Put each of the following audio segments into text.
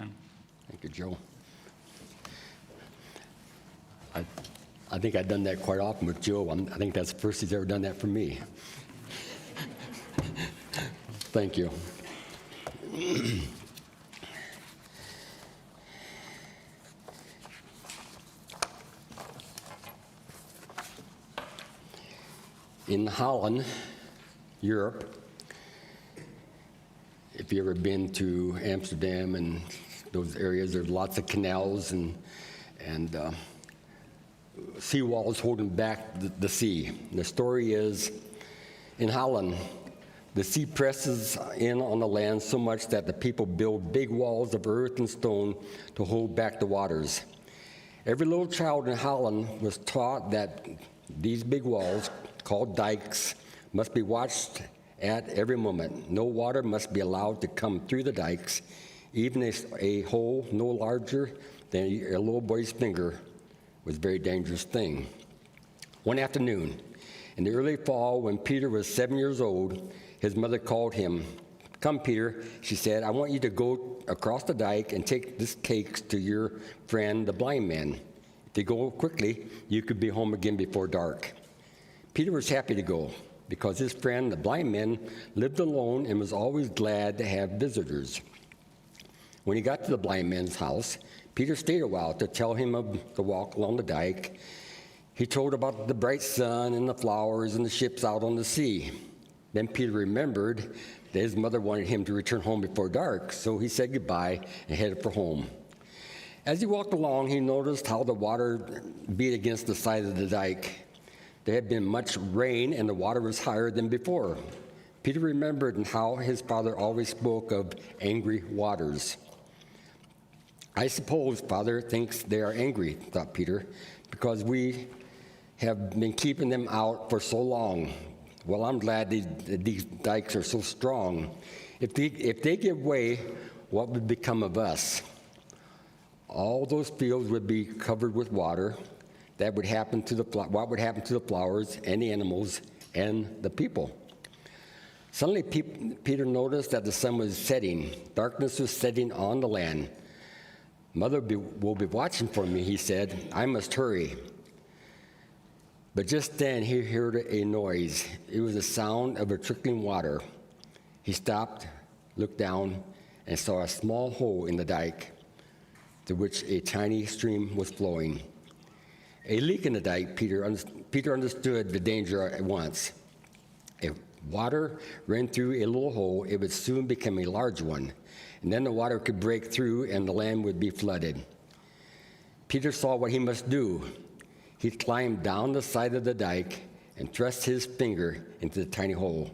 Amen. Thank you, Joe. I think I've done that quite often with Joe. I think that's the first he's ever done that for me. Thank you. In Holland, Europe, if you've ever been to Amsterdam and those areas, there's lots of canals and seawalls holding back the sea. The story is, in Holland, the sea presses in on the land so much that the people build big walls of earth and stone to hold back the waters. Every little child in Holland was taught that these big walls, called dikes, must be watched at every moment. No water must be allowed to come through the dikes. Even a hole no larger than a little boy's finger was a very dangerous thing. One afternoon, in the early fall, when Peter was 7 years old, his mother called him. "Come, Peter," she said, "I want you to go across the dike and take this cakes to your friend, the blind man. If you go quickly, you could be home again before dark." Peter was happy to go because his friend, the blind man, lived alone and was always glad to have visitors. When he got to the blind man's house, Peter stayed a while to tell him of the walk along the dike. He told about the bright sun and the flowers and the ships out on the sea. Then Peter remembered that his mother wanted him to return home before dark, so he said goodbye and headed for home. As he walked along, he noticed how the water beat against the side of the dike. There had been much rain and the water was higher than before. Peter remembered how his father always spoke of angry waters. "I suppose Father thinks they are angry," thought Peter, "because we have been keeping them out for so long. Well, I'm glad these dikes are so strong. If they give way, what would become of us? All those fields would be covered with water. What would happen to the flowers and the animals and the people?" Suddenly, Peter noticed that the sun was setting. Darkness was setting on the land. "Mother will be watching for me," he said. "I must hurry." But just then he heard a noise. It was the sound of a trickling water. He stopped, looked down, and saw a small hole in the dike through which a tiny stream was flowing. A leak in the dike, Peter understood the danger at once. If water ran through a little hole, it would soon become a large one, and then the water could break through and the land would be flooded. Peter saw what he must do. He climbed down the side of the dike and thrust his finger into the tiny hole.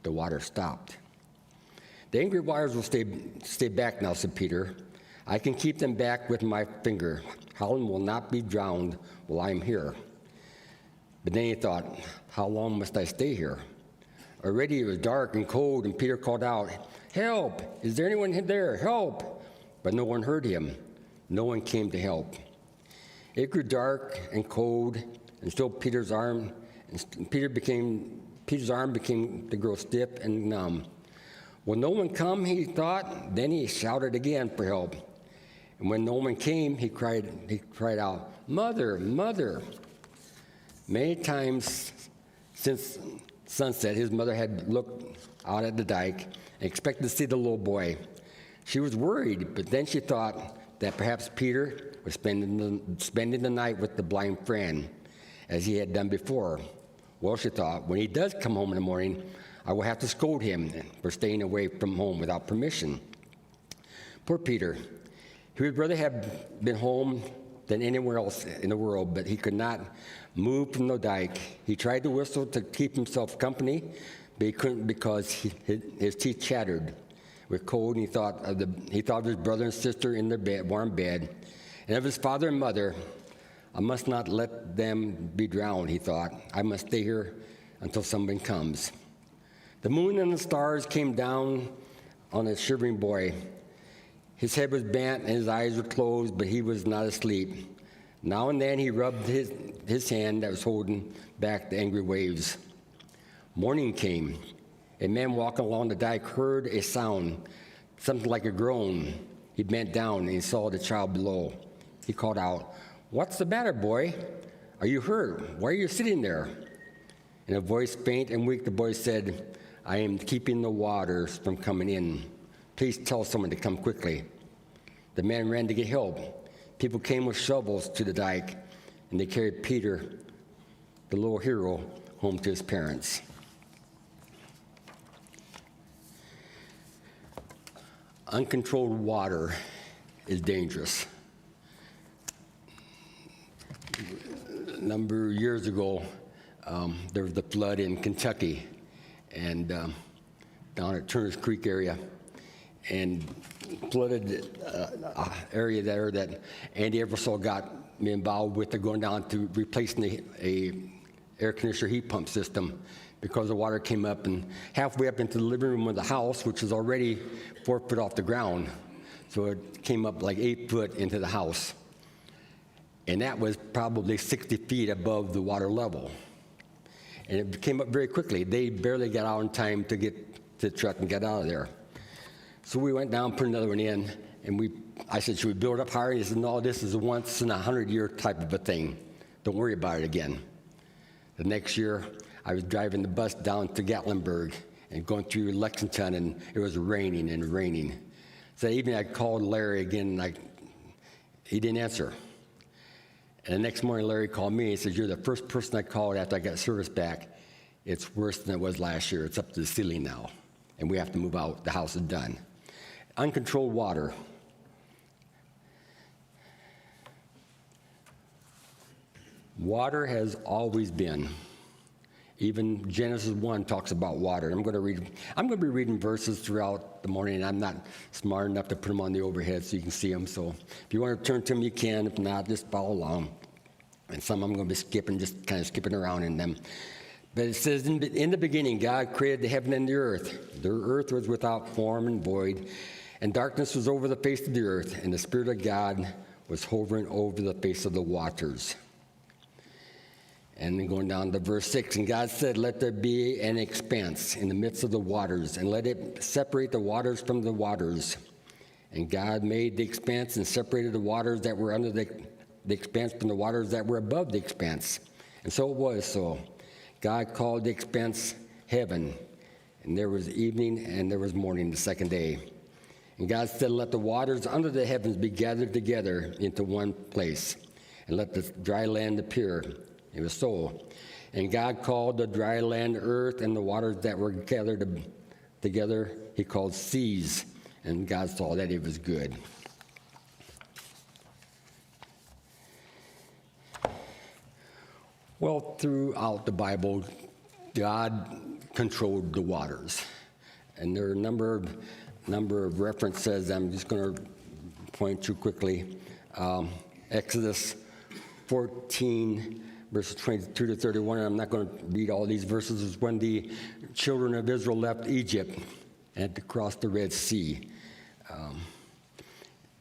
The water stopped. "The angry waters will stay back now," said Peter. "I can keep them back with my finger. Holland will not be drowned while I'm here." But then he thought, "How long must I stay here?" Already it was dark and cold, and Peter called out, "Help! Is there anyone there? Help!" But no one heard him. No one came to help. It grew dark and cold, and still Peter's arm began to grow stiff and numb. Will no one come, he thought. Then he shouted again for help. And when no one came, he cried out, "Mother, Mother!" Many times since sunset, his mother had looked out at the dike and expected to see the little boy. She was worried, but then she thought that perhaps Peter was spending the night with the blind friend, as he had done before. Well, she thought, when he does come home in the morning, I will have to scold him for staying away from home without permission. Poor Peter. He would rather have been home than anywhere else in the world, but he could not move from the dike. He tried to whistle to keep himself company, but he couldn't because his teeth chattered with cold, and he thought of his brother and sister in their warm bed, and of his father and mother. I must not let them be drowned, he thought. I must stay here until someone comes. The moon and the stars came down on a shivering boy. His head was bent and his eyes were closed, but he was not asleep. Now and then he rubbed his hand that was holding back the angry waves. Morning came. A man walking along the dike heard a sound, something like a groan. He bent down and he saw the child below. He called out, "What's the matter, boy? Are you hurt? Why are you sitting there?" In a voice faint and weak, the boy said, "I am keeping the waters from coming in. Please tell someone to come quickly." The man ran to get help. People came with shovels to the dike, and they carried Peter, the little hero, home to his parents. Uncontrolled water is dangerous. A number of years ago, there was the flood in Kentucky and down at Turner's Creek area, and flooded area there that Andy Eversole got me involved with. They're going down to replacing a air conditioner heat pump system because the water came up and halfway up into the living room of the house, which is already 4 foot off the ground. So it came up like 8 foot into the house. And that was probably 60 feet above the water level. And it came up very quickly. They barely got out in time to get to the truck and get out of there. So we went down, put another one in, and I said, "Should we build up higher?" And he said, "No, this is a once in a 100-year type of a thing. Don't worry about it again." The next year, I was driving the bus down to Gatlinburg and going through Lexington, and it was raining and raining. So that evening I called Larry again, and he didn't answer. And the next morning Larry called me and he said, "You're the first person I called after I got service back. It's worse than it was last year. It's up to the ceiling now, and we have to move out. The house is done." Uncontrolled water. Water has always been. Even Genesis 1 talks about water. I'm going to be reading verses throughout the morning, and I'm not smart enough to put them on the overhead so you can see them. So if you want to turn to them, you can. If not, just follow along. And some I'm going to be skipping, just kind of skipping around in them. But it says, in the beginning, God created the heaven and the earth. The earth was without form and void, and darkness was over the face of the earth, and the Spirit of God was hovering over the face of the waters. And then going down to verse 6, and God said, "Let there be an expanse in the midst of the waters, and let it separate the waters from the waters." And God made the expanse and separated the waters that were under the expanse from the waters that were above the expanse. And so it was so. God called the expanse heaven, and there was evening and there was morning the second day. And God said, "Let the waters under the heavens be gathered together into one place, and let the dry land appear." It was so. And God called the dry land earth, and the waters that were gathered together he called seas. And God saw that it was good. Well, throughout the Bible, God controlled the waters. And there are a number of references I'm just going to point to quickly. Exodus 14, verses 22 to 31, and I'm not going to read all these verses. Is when the children of Israel left Egypt and had to cross the Red Sea.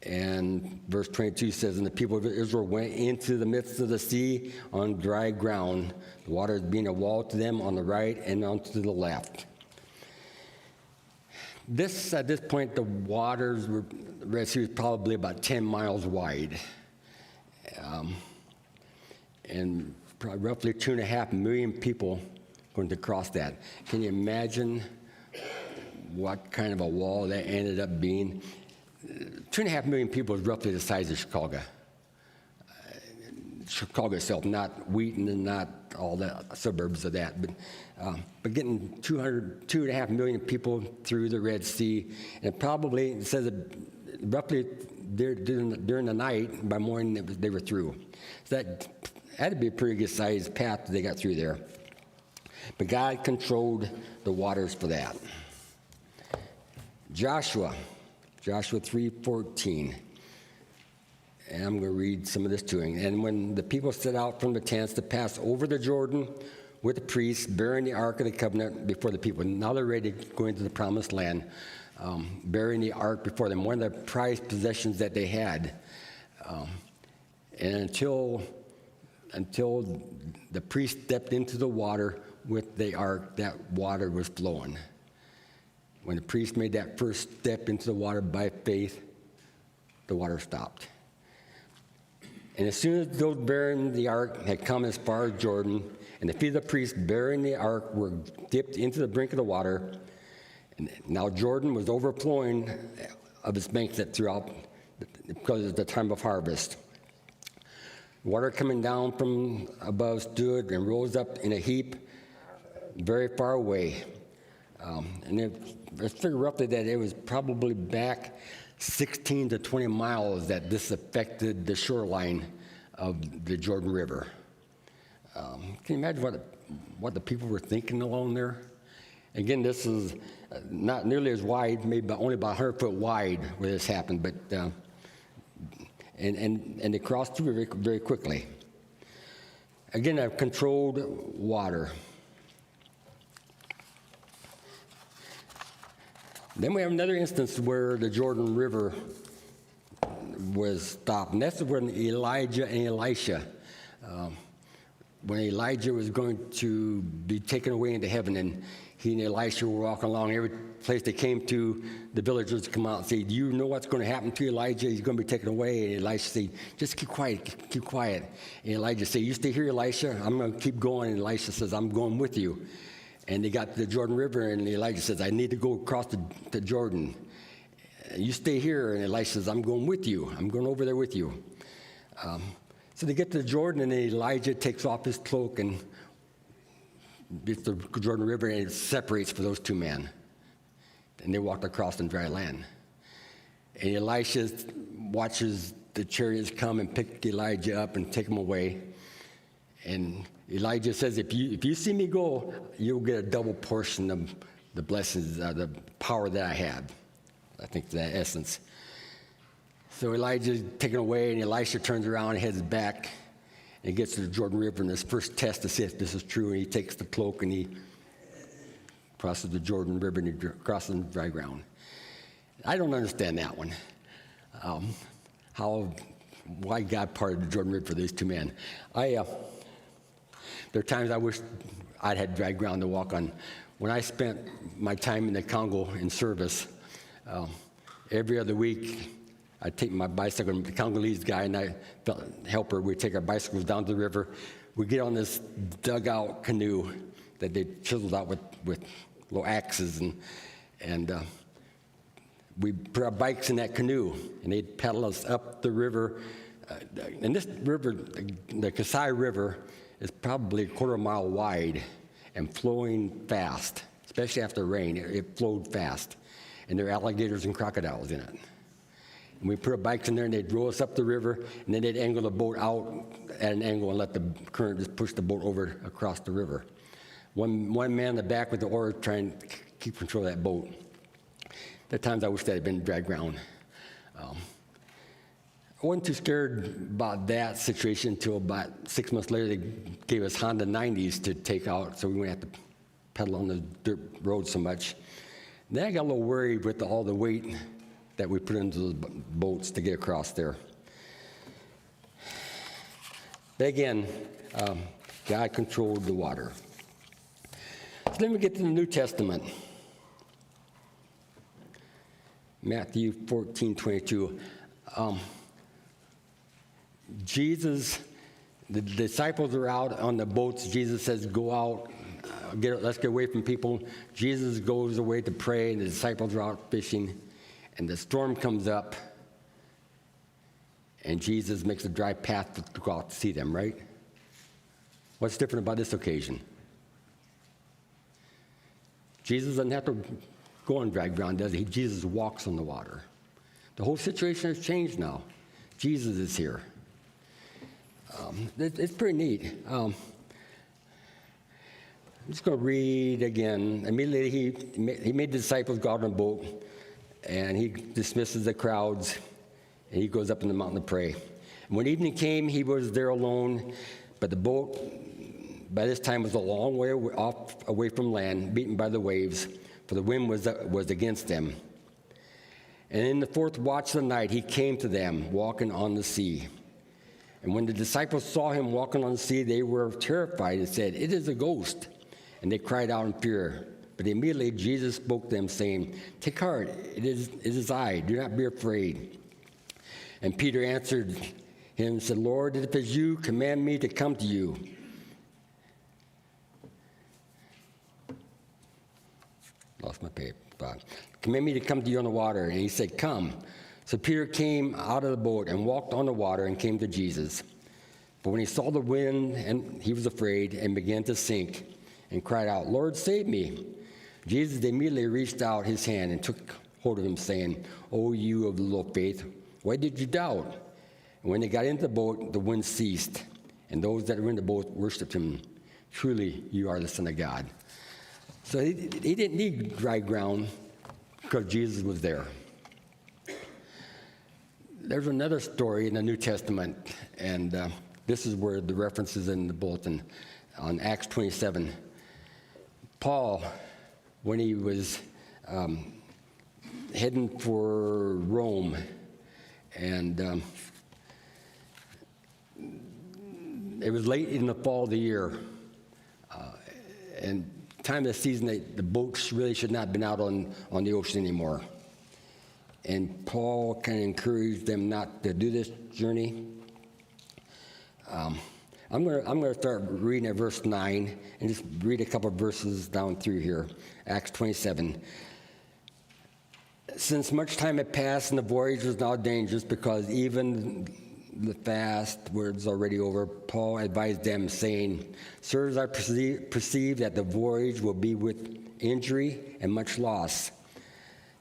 And verse 22 says, "And the people of Israel went into the midst of the sea on dry ground, the waters being a wall to them on the right and on to the left." At this point, the Red Sea was probably about 10 miles wide. And probably roughly 2.5 million people going to cross that. Can you imagine what kind of a wall that ended up being? 2.5 million people is roughly the size of Chicago. Chicago itself, not Wheaton and not all the suburbs of that, but getting 2.5 million people through the Red Sea, and probably it says that roughly during the night, by morning they were through. So that had to be a pretty good sized path that they got through there. But God controlled the waters for that. Joshua 3:14. And I'm going to read some of this to him. "And when the people set out from the tents to pass over the Jordan with the priests bearing the Ark of the Covenant before the people." Now they're ready to go into the Promised Land, bearing the Ark before them, one of the prized possessions that they had. And until the priest stepped into the water with the Ark, that water was flowing. When the priest made that first step into the water by faith, the water stopped. And as soon as those bearing the ark had come as far as Jordan, and the feet of the priests bearing the ark were dipped into the brink of the water, and now Jordan was overflowing of its banks throughout because of the time of harvest. Water coming down from above stood and rose up in a heap very far away. Let's figure roughly that it was probably back 16 to 20 miles that this affected the shoreline of the Jordan River. Can you imagine what the people were thinking along there? Again, this is not nearly as wide, maybe only about 100 foot wide where this happened, but and they crossed through very, very quickly. Again, I've controlled water. Then we have another instance where the Jordan River was stopped, and that's when Elijah and Elisha, when Elijah was going to be taken away into heaven, and he and Elisha were walking along. Every place they came to, the villagers come out and say, "Do you know what's going to happen to Elijah? He's going to be taken away." And Elisha said, "Just keep quiet, keep quiet." And Elijah said, "You stay here, Elisha. I'm going to keep going." And Elisha says, "I'm going with you." And they got to the Jordan River, and Elijah says, "I need to go across the Jordan. You stay here." And Elisha says, "I'm going with you. I'm going over there with you." So they get to the Jordan, and Elijah takes off his cloak and gets the Jordan River, and it separates for those two men. And they walked across on dry land. And Elisha watches the chariots come and pick Elijah up and take him away. And Elijah says, if you see me go, you'll get a double portion of the blessings, the power that I have. I think that's the essence. So Elijah's taken away, and Elisha turns around and heads back and gets to the Jordan River, and his first test to see if this is true, and he takes the cloak and he crosses the Jordan River and he crosses the dry ground. I don't understand that one. Why God parted the Jordan River for these two men. There are times I wish I'd had dry ground to walk on. When I spent my time in the Congo in service, every other week I'd take my bicycle, the Congolese guy and I, helper, we'd take our bicycles down to the river. We'd get on this dugout canoe that they chiseled out with little axes, and we'd put our bikes in that canoe, and they'd paddle us up the river. And this river, the Kasai River, is probably a quarter mile wide and flowing fast, especially after rain. It flowed fast, and there are alligators and crocodiles in it. And we put our bikes in there, and they'd row us up the river, and then they'd angle the boat out at an angle and let the current just push the boat over across the river. One man in the back with the oar trying to keep control of that boat. There are times I wish that had been dry ground. I wasn't too scared about that situation until about 6 months later they gave us Honda 90s to take out, so we wouldn't have to pedal on the dirt road so much. Then I got a little worried with all the weight that we put into those boats to get across there. But again, God controlled the water. So then we get to the New Testament. Matthew 14:22. Jesus, the disciples are out on the boats. Jesus says, "Go out, let's get away from people." Jesus goes away to pray, and the disciples are out fishing, and the storm comes up, and Jesus makes a dry path to go out to see them, right? What's different about this occasion? Jesus doesn't have to go on dry ground, does he? Jesus walks on the water. The whole situation has changed now. Jesus is here. It's pretty neat. I'm just going to read again. Immediately, he made the disciples go out on a boat, and he dismisses the crowds, and he goes up in the mountain to pray. And when evening came, he was there alone, but the boat, by this time, was a long way away from land, beaten by the waves, for the wind was against them. And in the fourth watch of the night, he came to them, walking on the sea. And when the disciples saw him walking on the sea, they were terrified and said, "It is a ghost." And they cried out in fear. But immediately Jesus spoke to them, saying, "Take heart, it is I. Do not be afraid." And Peter answered him and said, Lord, if it's you, command me to come to you. Lost my paper. Command me to come to you on the water. And he said, come. So Peter came out of the boat and walked on the water and came to Jesus. But when he saw the wind, and he was afraid and began to sink and cried out, Lord, save me. Jesus immediately reached out his hand and took hold of him, saying, O you of little faith, why did you doubt? And when they got into the boat, the wind ceased, and those that were in the boat worshipped him. Truly, you are the Son of God. So he didn't need dry ground because Jesus was there. There's another story in the New Testament, and this is where the reference is in the bulletin, on Acts 27. Paul, when he was heading for Rome, and it was late in the fall of the year, and time of the season the boats really should not have been out on the ocean anymore. And Paul kind of encouraged them not to do this journey. I'm going to start reading at verse 9 and just read a couple of verses down through here. Acts 27. Since much time had passed and the voyage was now dangerous because even the fast was already over, Paul advised them, saying, Sirs, I perceive that the voyage will be with injury and much loss,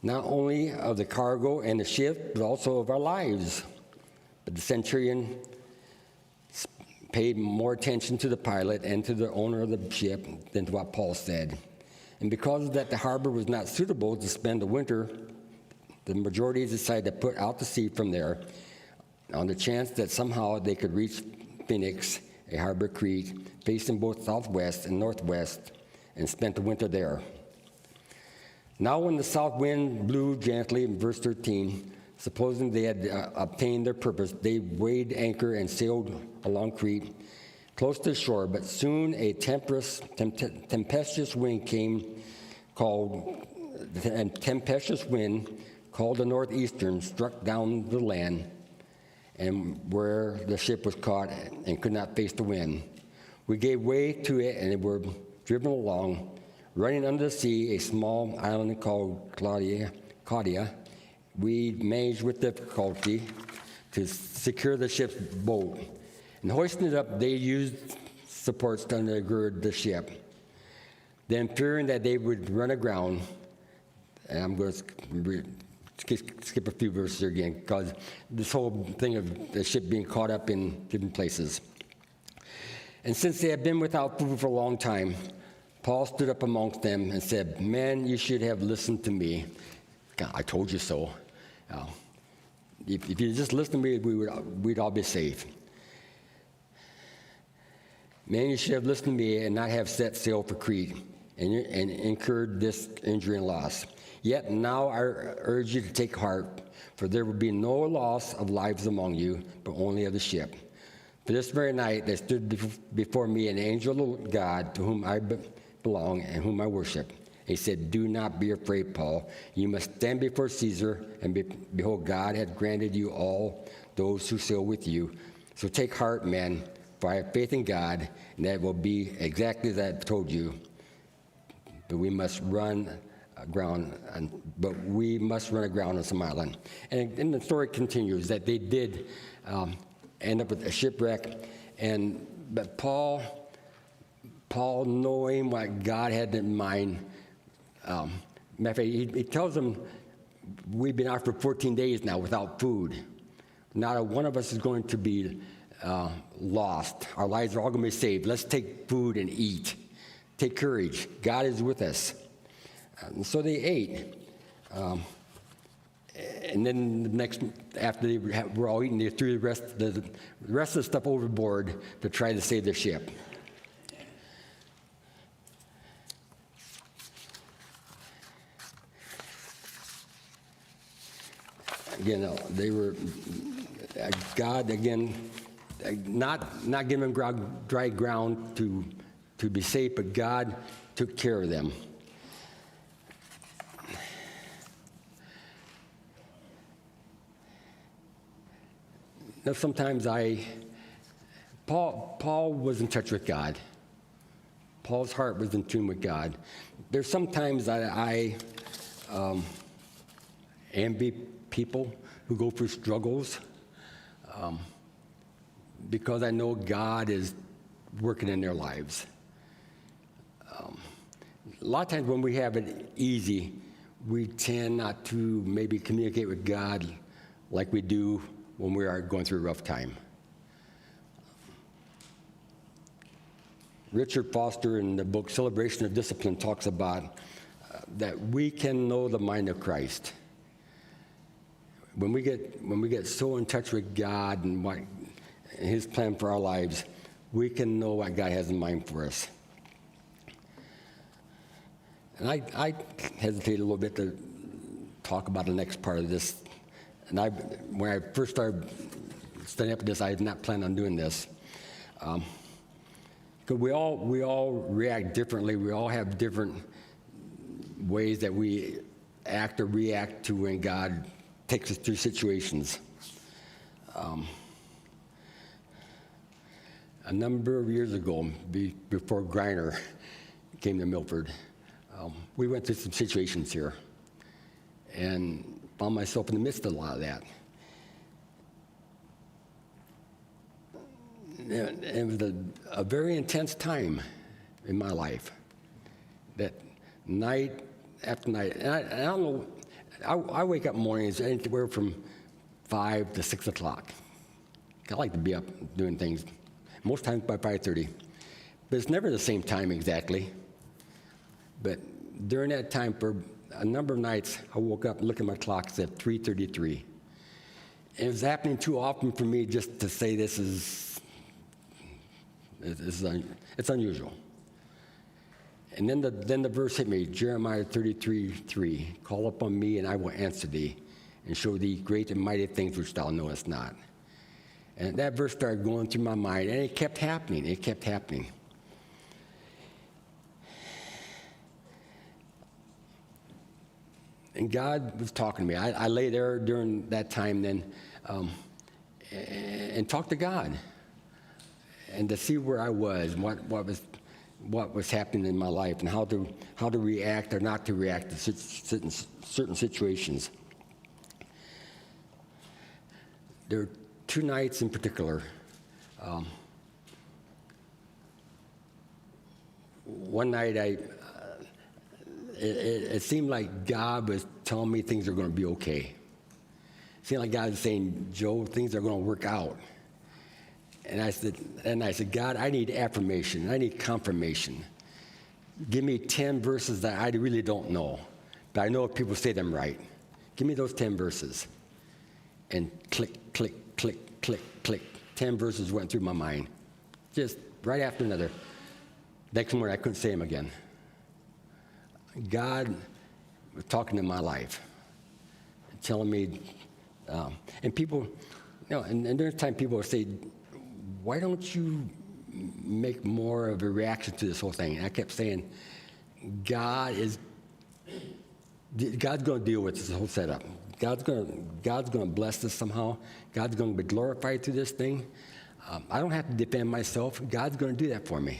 not only of the cargo and the ship, but also of our lives. But the centurion paid more attention to the pilot and to the owner of the ship than to what Paul said. And because that the harbor was not suitable to spend the winter, the majority decided to put out to sea from there on the chance that somehow they could reach Phoenix, a harbor creek, facing both southwest and northwest, and spent the winter there. Now when the south wind blew gently, in verse 13, supposing they had obtained their purpose, they weighed anchor and sailed along Crete, close to the shore. But soon a tempestuous wind called the northeastern, struck down the land, and where the ship was caught and could not face the wind. We gave way to it and were driven along, running under the sea, a small island called Claudia. We managed with difficulty to secure the ship's boat. And hoisting it up, they used supports to undergird the ship. Then, fearing that they would run aground, and I'm going to skip a few verses here again, because this whole thing of the ship being caught up in different places. And since they had been without food for a long time, Paul stood up amongst them and said, Men, you should have listened to me. God, I told you so. If you just listened to me, we'd all be safe. Man, you should have listened to me and not have set sail for Crete and incurred this injury and loss. Yet now I urge you to take heart, for there will be no loss of lives among you, but only of the ship. For this very night there stood before me an angel of God, to whom I belong and whom I worship. He said, Do not be afraid, Paul. You must stand before Caesar, and behold, God hath granted you all those who sail with you. So take heart, men, for I have faith in God, and that will be exactly as I have told you. But we must run aground on some island. And the story continues that they did end up with a shipwreck, but Paul, knowing what God had in mind, matter of fact, he tells them, we've been out for 14 days now without food. Not a one of us is going to be lost. Our lives are all going to be saved. Let's take food and eat. Take courage. God is with us. And so they ate. And then after they were all eating, they threw the rest of the stuff overboard to try to save the ship. Again, they were, God, again, not giving them dry ground to be safe, but God took care of them. Now, sometimes Paul was in touch with God. Paul's heart was in tune with God. There's sometimes I envy people who go through struggles because I know God is working in their lives. A lot of times when we have it easy, we tend not to maybe communicate with God like we do when we are going through a rough time. Richard Foster in the book Celebration of Discipline talks about that we can know the mind of Christ. When we get so in touch with God and what His plan for our lives, we can know what God has in mind for us. And I hesitate a little bit to talk about the next part of this. And when I first started studying up this, I had not planned on doing this. Because we all react differently. We all have different ways that we act or react to when God takes us through situations. A number of years ago, before Griner came to Milford, we went through some situations here and found myself in the midst of a lot of that. It was a very intense time in my life. That night after night, and I don't know, I wake up mornings anywhere from 5 to 6 o'clock. I like to be up doing things, most times by 5:30. But it's never the same time exactly. But during that time, for a number of nights, I woke up and looked at my clock, it said 3:33. And it was happening too often for me just to say it's unusual. And then the verse hit me, Jeremiah 33:3, call upon me and I will answer thee and show thee great and mighty things which thou knowest not. And that verse started going through my mind, and it kept happening. It kept happening. And God was talking to me. I lay there during that time then and talked to God and to see where I was, what was happening in my life, and how to react or not to react to certain situations. There were 2 nights in particular. One night it seemed like God was telling me things are going to be okay. It seemed like God was saying, Joe, things are going to work out. And I said, God, I need affirmation. I need confirmation. Give me 10 verses that I really don't know, but I know if people say them right. Give me those 10 verses. And click, click, click, click, click. 10 verses went through my mind, just right after another. Next morning, I couldn't say them again. God was talking in my life, telling me, and people, and there's time people would say, why don't you make more of a reaction to this whole thing? And I kept saying, God's going to deal with this whole setup. God's going to bless this somehow. God's going to be glorified through this thing. I don't have to defend myself. God's going to do that for me.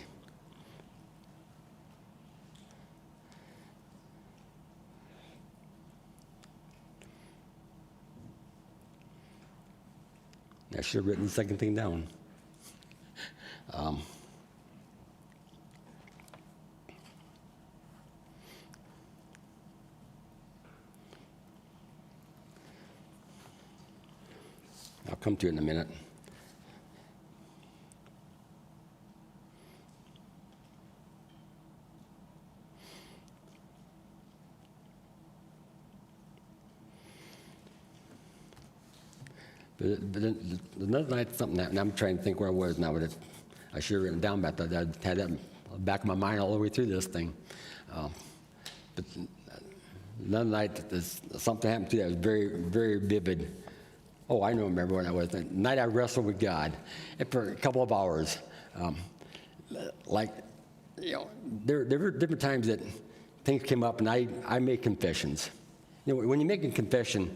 I should have written the second thing down. I'll come to it in a minute. But another night, something happened. I'm trying to think where I was now, but I should have written down about that. I had that in the back of my mind all the way through this thing. But another night, something happened to me that was very, very vivid. Oh, I remember when I was. The night I wrestled with God for a couple of hours. There were different times that things came up, and I made confessions. When you make a confession,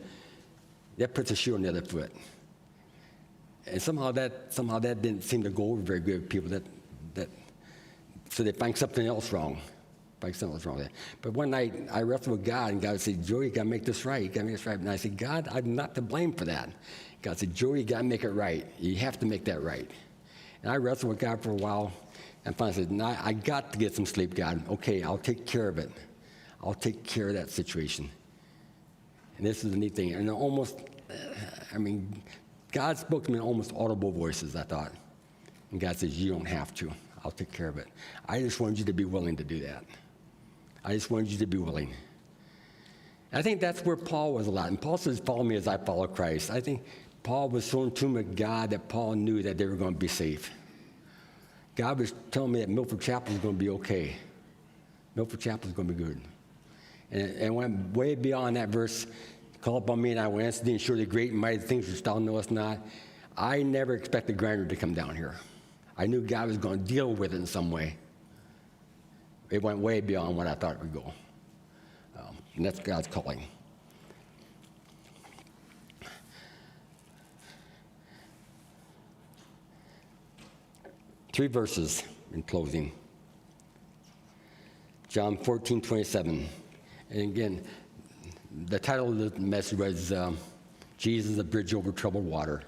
that puts a shoe on the other foot. And somehow that didn't seem to go over very good with people so they find something else wrong. There. But one night I wrestled with God, and God said, Joey, you got to make this right. You got to make this right. And I said, God, I'm not to blame for that. God said, Joey, you got to make it right. You have to make that right. And I wrestled with God for a while, and finally said, no, I got to get some sleep, God. Okay, I'll take care of it. I'll take care of that situation. And this is the neat thing. And God spoke to me in almost audible voices, I thought. And God says, you don't have to. I'll take care of it. I just wanted you to be willing to do that. I just wanted you to be willing. I think that's where Paul was a lot. And Paul says, follow me as I follow Christ. I think Paul was so in tune with God that Paul knew that they were going to be safe. God was telling me that Milford Chapel is going to be okay. Milford Chapel is going to be good. And went way beyond that verse, call upon me and I will answer thee and show thee great and mighty things which thou knowest not. I never expected Grinder to come down here. I knew God was going to deal with it in some way. It went way beyond what I thought it would go. And that's God's calling. Three verses in closing. John 14:27. And again, the title of the message was Jesus, the Bridge Over Troubled Water.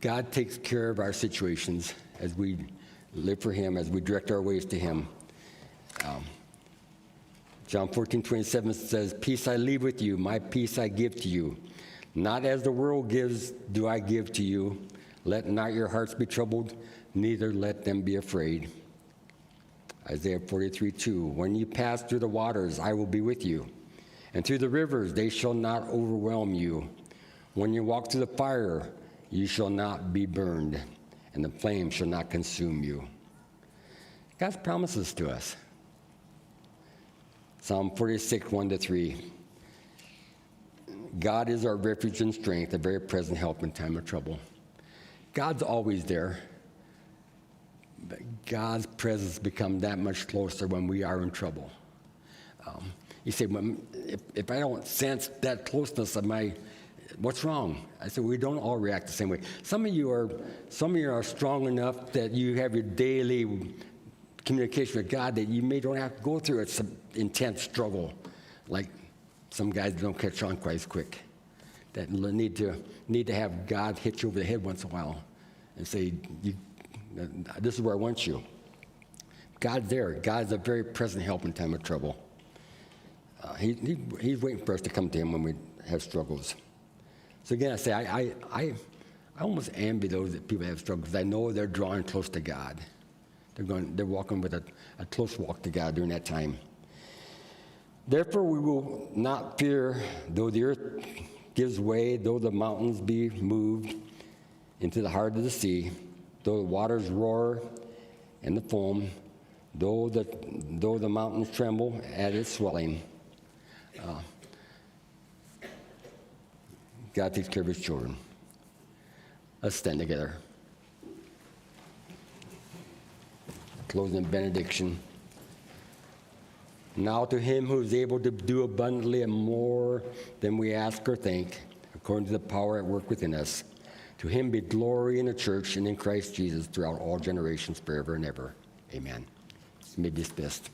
God takes care of our situations as we live for him, as we direct our ways to him. John 14:27 says, peace I leave with you, my peace I give to you. Not as the world gives do I give to you. Let not your hearts be troubled, neither let them be afraid. Isaiah 43:2, when you pass through the waters, I will be with you. And through the rivers, they shall not overwhelm you. When you walk through the fire, you shall not be burned, and the flame shall not consume you. God's promises to us. Psalm 46:1-3. God is our refuge and strength, a very present help in time of trouble. God's always there. But God's presence becomes that much closer when we are in trouble. You say, well, if I don't sense that closeness, what's wrong? I said, we don't all react the same way. Some of you are strong enough that you have your daily communication with God that you don't have to go through some intense struggle, like some guys that don't catch on quite as quick, that need to have God hit you over the head once in a while and say, this is where I want you. God's there. God's a very present help in time of trouble. He's waiting for us to come to him when we have struggles. So again, I say, I almost envy those that people have struggles. I know they're drawing close to God. They're walking with a close walk to God during that time. Therefore, we will not fear, though the earth gives way, though the mountains be moved into the heart of the sea, though the waters roar and the foam, though the mountains tremble at its swelling. God takes care of his children. Let's stand together. Closing benediction. Now to him who is able to do abundantly and more than we ask or think, according to the power at work within us, to him be glory in the church and in Christ Jesus throughout all generations, forever and ever. Amen. You may be dismissed.